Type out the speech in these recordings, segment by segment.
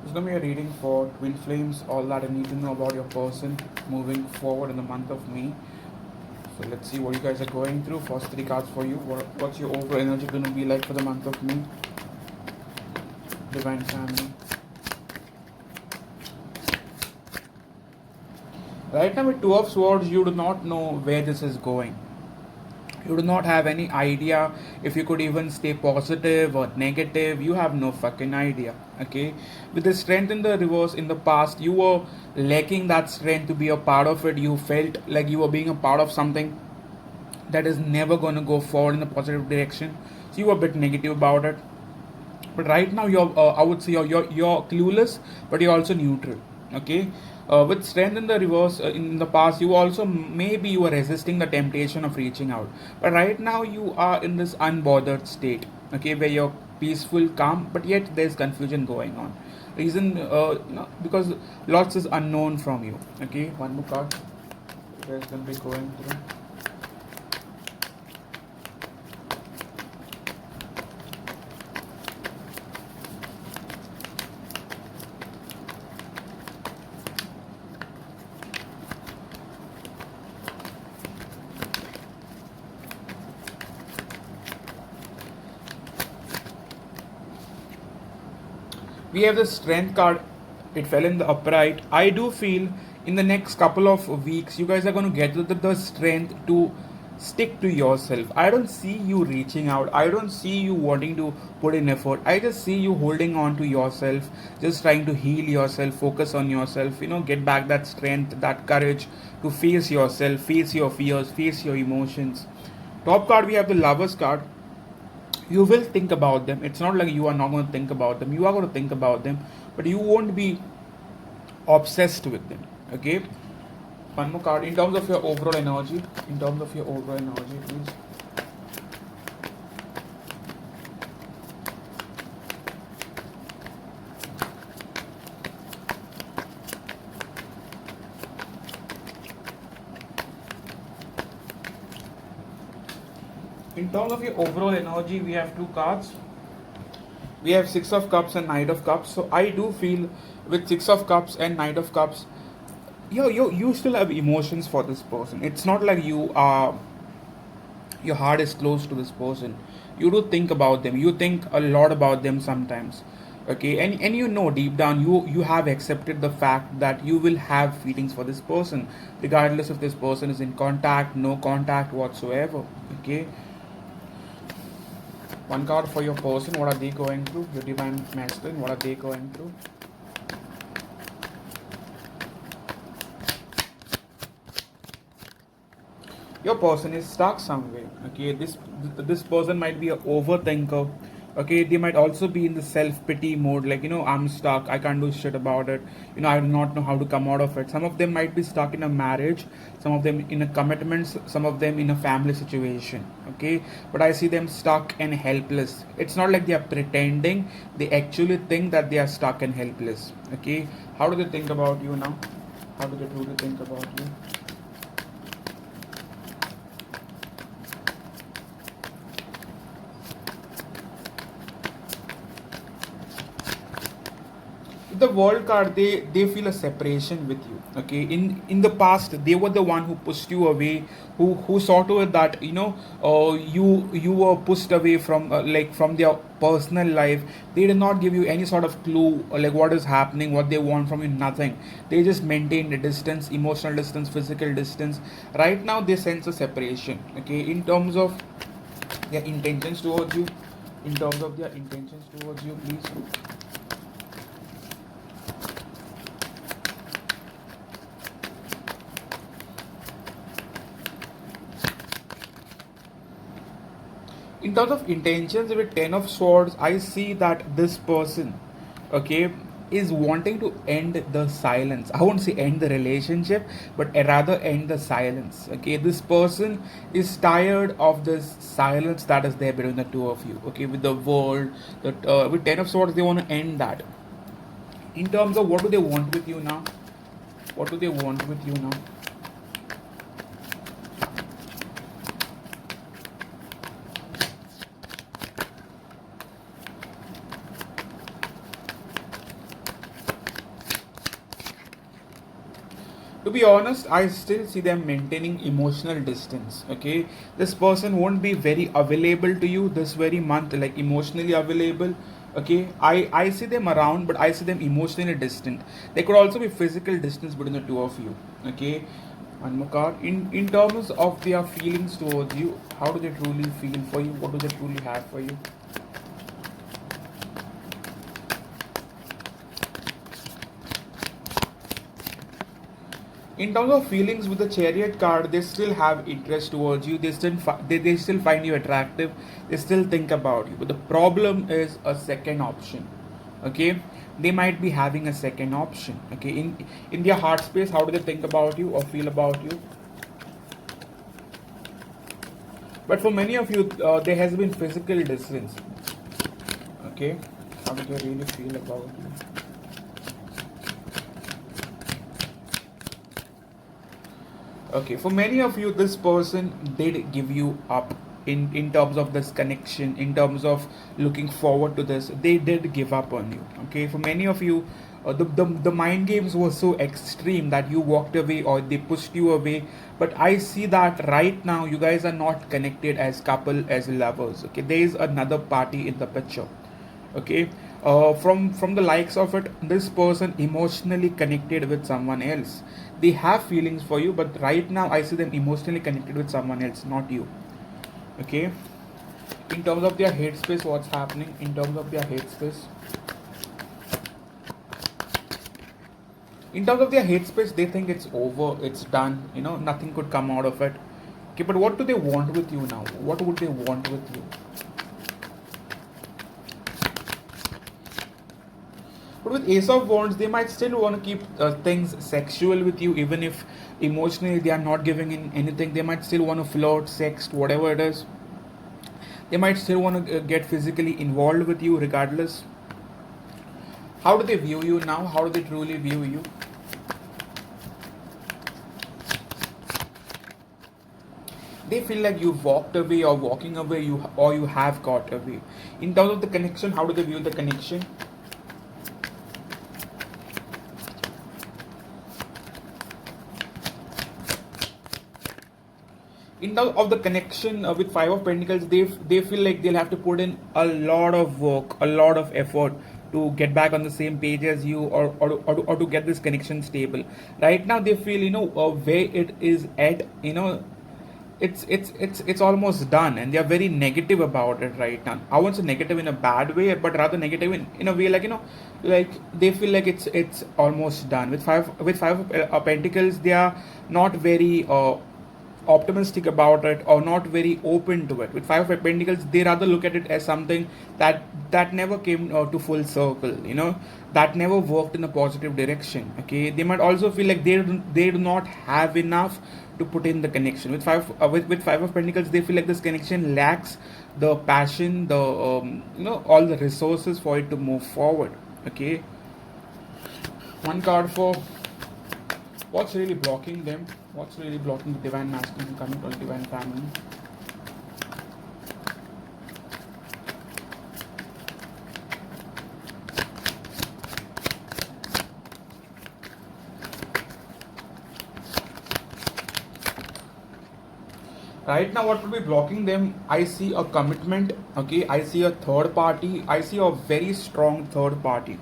It's going to be a reading for twin flames, all that I need to know about your person moving forward in the month of May. So let's see what you guys are going through. First three cards for you. What's your overall energy going to be like for the month of May? Divine Family. Right now with Two of Swords, you do not know where this is going. You do not have any idea if you could even stay positive or negative. You have no fucking idea. Okay, with the strength in the reverse in the past, you were lacking that strength to be a part of it. You felt like you were being a part of something that is never going to go forward in a positive direction. So you were a bit negative about it. But right now you're I would say you're clueless, but you're also neutral. Okay, with strength in the reverse in the past, you also maybe you were resisting the temptation of reaching out, but right now you are in this unbothered state. Okay, where you're peaceful, calm, but yet there's confusion going on. Reason because lots is unknown from you. Okay, one more card you guys gonna be going through. We have the strength card. It fell in the upright. I do feel in the next couple of weeks you guys are going to get the strength to stick to yourself. I don't see you reaching out. I don't see you wanting to put in effort. I just see you holding on to yourself, just trying to heal yourself, focus on yourself, get back that strength, that courage to face yourself, face your fears, face your emotions. Top card, we have the Lovers card. You will think about them. It's not like you are not going to think about them. You are going to think about them, but you won't be obsessed with them. Okay. One more card in terms of your overall energy. In terms of your overall energy, please. In terms of your overall energy, we have two cards. We have Six of Cups and Knight of Cups. So I do feel with Six of Cups and Knight of Cups, you still have emotions for this person. It's not like your heart is close to this person. You do think about them. You think a lot about them sometimes. Okay, and deep down you have accepted the fact that you will have feelings for this person, regardless if this person is in contact, no contact whatsoever. Okay. One card for your person. What are they going through? Your divine masculine. What are they going through? Your person is stuck somewhere. Okay, this person might be an overthinker. Okay, they might also be in the self-pity mode, like I'm stuck, I can't do shit about it, I do not know how to come out of it. Some of them might be stuck in a marriage, some of them in a commitment, some of them in a family situation. Okay, but I see them stuck and helpless. It's not like they are pretending, they actually think that they are stuck and helpless. Okay, how do they think about you now? How do they truly think about you? The World card, they feel a separation with you. Okay, in the past they were the one who pushed you away, who saw to it that you were pushed away from like from their personal life. They did not give you any sort of clue like what is happening, what they want from you, nothing. They just maintained a distance, emotional distance, physical distance. Right now they sense a separation. Okay, in terms of their intentions towards you, in terms of their intentions towards you, please. In terms of intentions with Ten of Swords, I see that this person, okay, is wanting to end the silence. I won't say end the relationship, but rather end the silence. Okay, this person is tired of this silence that is there between the two of you. Okay, with the world, with Ten of Swords, they want to end that. In terms of what do they want with you now? What do they want with you now? To be honest, I still see them maintaining emotional distance. Okay, this person won't be very available to you this very month, like emotionally available. Okay, I see them around, but I see them emotionally distant. There could also be physical distance between the two of you. Okay, one more card. In terms of their feelings towards you, how do they truly feel for you? What do they truly have for you? In terms of feelings, with the chariot card, they still have interest towards you. They still find you attractive. They still think about you. But the problem is a second option. Okay, they might be having a second option. Okay, in their heart space, how do they think about you or feel about you? But for many of you, there has been physical distance. Okay, how do they really feel about you? Okay, for many of you, this person did give you up in terms of this connection, in terms of looking forward to this. They did give up on you. Okay, for many of you, the mind games were so extreme that you walked away or they pushed you away. But I see that right now, you guys are not connected as couple, as lovers. Okay, there is another party in the picture. Okay, from the likes of it, this person emotionally connected with someone else. They have feelings for you, but right now I see them emotionally connected with someone else, not you. Okay, in terms of their hate space, what's happening in terms of their hate space? In terms of their hate space, they think it's over, it's done, nothing could come out of it. Okay, but what do they want with you now? What would they want with you? But with Ace of Wands, they might still want to keep things sexual with you, even if emotionally they are not giving in anything. They might still want to flirt, sex, whatever it is. They might still want to get physically involved with you regardless. How do they view you now? How do they truly view you? They feel like you've walked away or walking away, you have got away. In terms of the connection, how do they view the connection? In terms of the connection with Five of Pentacles, they feel like they'll have to put in a lot of work, a lot of effort to get back on the same page as you, or to get this connection stable. Right now, they feel where it is at. It's almost done, and they are very negative about it right now. I won't say negative in a bad way, but rather negative in a way like they feel like it's almost done. With five of Pentacles, they are not very optimistic about it or not very open to it. With Five of Pentacles, they rather look at it as something that never came to full circle. That never worked in a positive direction. Okay, they might also feel like they do not have enough to put in the connection. With Five of Pentacles, they feel like this connection lacks the passion, the all the resources for it to move forward. Okay, one card for what's really blocking them. What's really blocking the Divine Masculine coming to the Divine Feminine? Right now, what would be blocking them? I see a commitment. Okay, I see a third party. I see a very strong third party.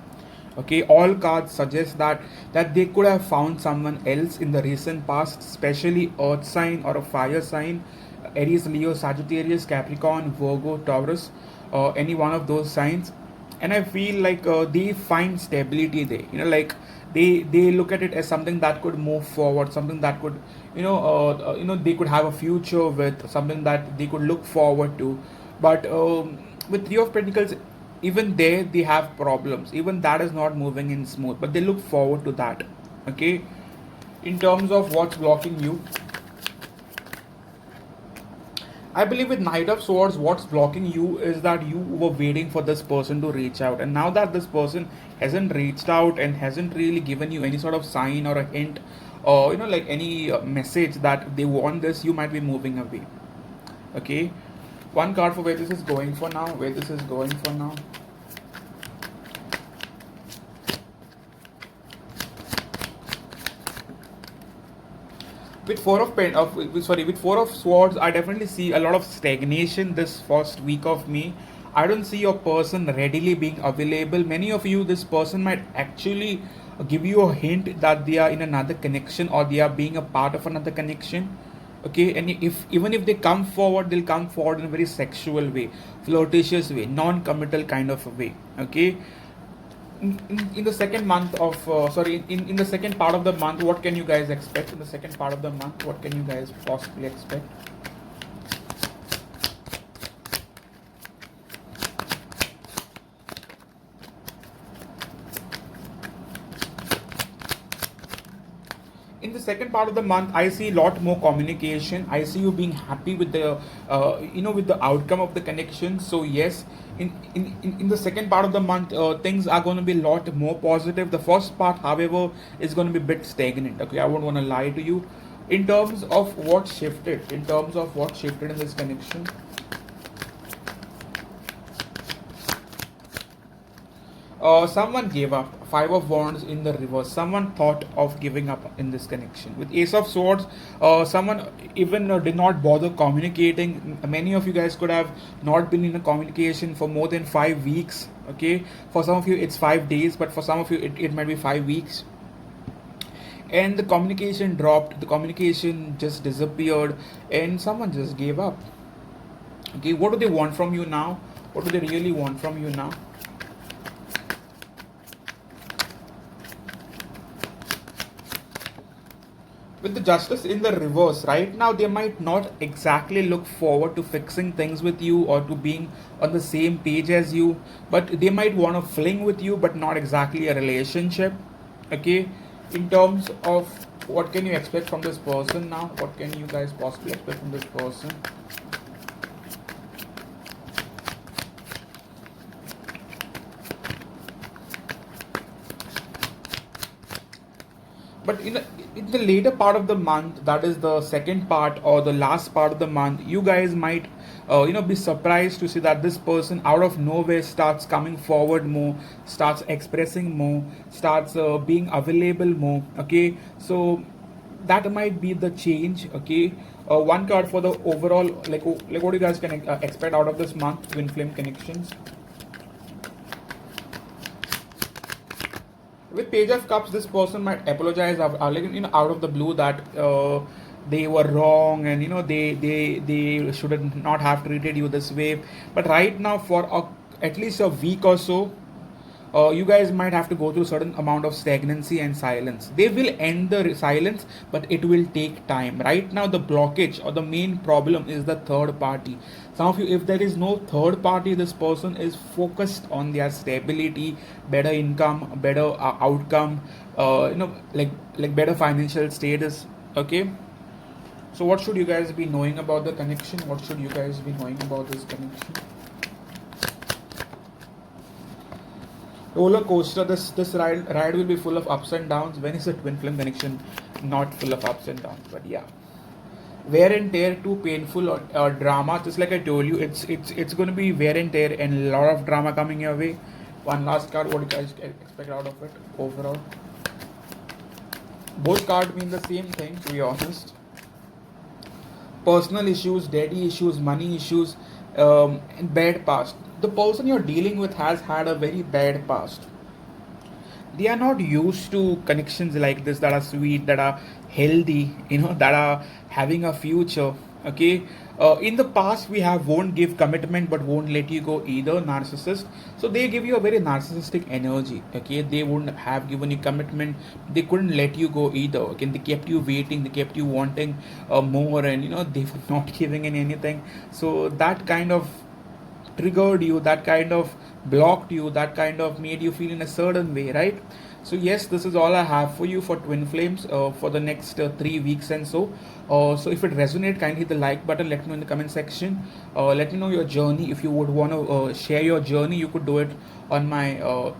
Okay, all cards suggest that they could have found someone else in the recent past, especially earth sign or a fire sign, Aries, Leo, Sagittarius, Capricorn, Virgo, Taurus, any one of those signs. And I feel like they find stability there. Like they look at it as something that could move forward, something that could they could have a future with, something that they could look forward to. But with Three of Pentacles, even there they have problems. Even that is not moving in smooth, but they look forward to that. Okay, in terms of what's blocking you, I believe with Knight of Swords, what's blocking you is that you were waiting for this person to reach out, and now that this person hasn't reached out and hasn't really given you any sort of sign or a hint, or like any message that they want this, you might be moving away. Okay, one card for where this is going for now. Where this is going for now. With four of with four of swords, I definitely see a lot of stagnation this first week of May. I don't see your person readily being available. Many of you, this person might actually give you a hint that they are in another connection or they are being a part of another connection. Okay, and if even if they come forward, they'll come forward in a very sexual way, flirtatious way, non-committal kind of a way. Okay, in the second month of in the second part of the month, what can you guys expect? In the second part of the month, what can you guys possibly expect? In the second part of the month, I see a lot more communication. I see you being happy with the with the outcome of the connection. So yes, in the second part of the month, things are going to be a lot more positive. The first part, however, is going to be a bit stagnant. Okay, I won't want to lie to you. In terms of what shifted in this connection, someone gave up. Five of Wands in the reverse. Someone thought of giving up in this connection. With Ace of Swords, someone even did not bother communicating. Many of you guys could have not been in a communication for more than 5 weeks. Okay, for some of you it's 5 days, but for some of you it might be 5 weeks. And the communication dropped. The communication just disappeared, and someone just gave up. Okay, what do they want from you now? What do they really want from you now? With the justice in the reverse, right now they might not exactly look forward to fixing things with you or to being on the same page as you, but they might want to fling with you, but not exactly a relationship. Okay, in terms of what can you expect from this person now? What can you guys possibly expect from this person? But in the later part of the month, that is the second part or the last part of the month, you guys might be surprised to see that this person out of nowhere starts coming forward more, starts expressing more, starts being available more. Okay, so that might be the change. Okay, one card for the overall, like what you guys can expect out of this month, twin flame connections. With Page of Cups, this person might apologize out of the blue that they were wrong, and they should not have treated you this way. But right now, for at least a week or so, you guys might have to go through a certain amount of stagnancy and silence. They will end the silence, but it will take time. Right now, the blockage or the main problem is the third party. Some of you, if there is no third party, this person is focused on their stability, better income, better outcome, like better financial status. Okay. So what should you guys be knowing about the connection? What should you guys be knowing about this connection? Roller coaster. This ride will be full of ups and downs. When is a twin flame connection not full of ups and downs? But yeah, wear and tear, too painful, or drama. Just like I told you, it's going to be wear and tear and a lot of drama coming your way. One last card. What do you guys expect out of it overall? Both cards mean the same thing, to be honest. Personal issues, daddy issues, money issues, and bad past. The person you're dealing with has had a very bad past. They are not used to connections like this that are sweet, that are healthy, that are having a future. Okay, in the past we have won't give commitment but won't let you go either, narcissist. So they give you a very narcissistic energy. Okay, they wouldn't have given you commitment, they couldn't let you go either. Okay, they kept you waiting, they kept you wanting more, and they were not giving in anything. So that kind of triggered you, that kind of blocked you, that kind of made you feel in a certain way, right? So yes, this is all I have for you for twin flames for the next 3 weeks and so. So if it resonates, kindly hit the like button. Let me know in the comment section. Let me know your journey. If you would want to share your journey, you could do it on my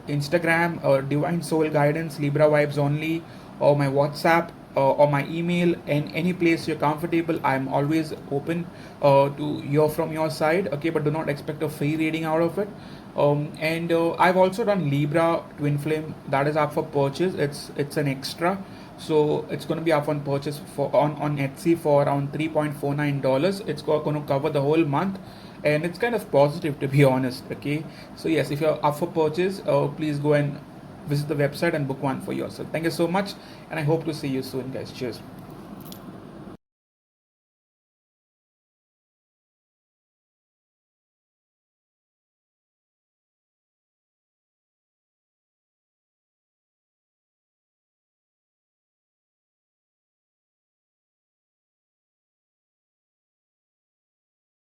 Instagram, Divine Soul Guidance, Libra Vibes Only, or my WhatsApp, or my email, and any place you're comfortable. I'm always open to hear from your side. Okay, but do not expect a free reading out of it. And I've also done Libra twin flame that is up for purchase. It's an extra. So it's going to be up on purchase for on Etsy for around $3.49. It's going to cover the whole month, and it's kind of positive, to be honest. Okay, so yes, if you're up for purchase, please go and visit the website and book one for yourself. Thank you so much, and I hope to see you soon, guys. Cheers.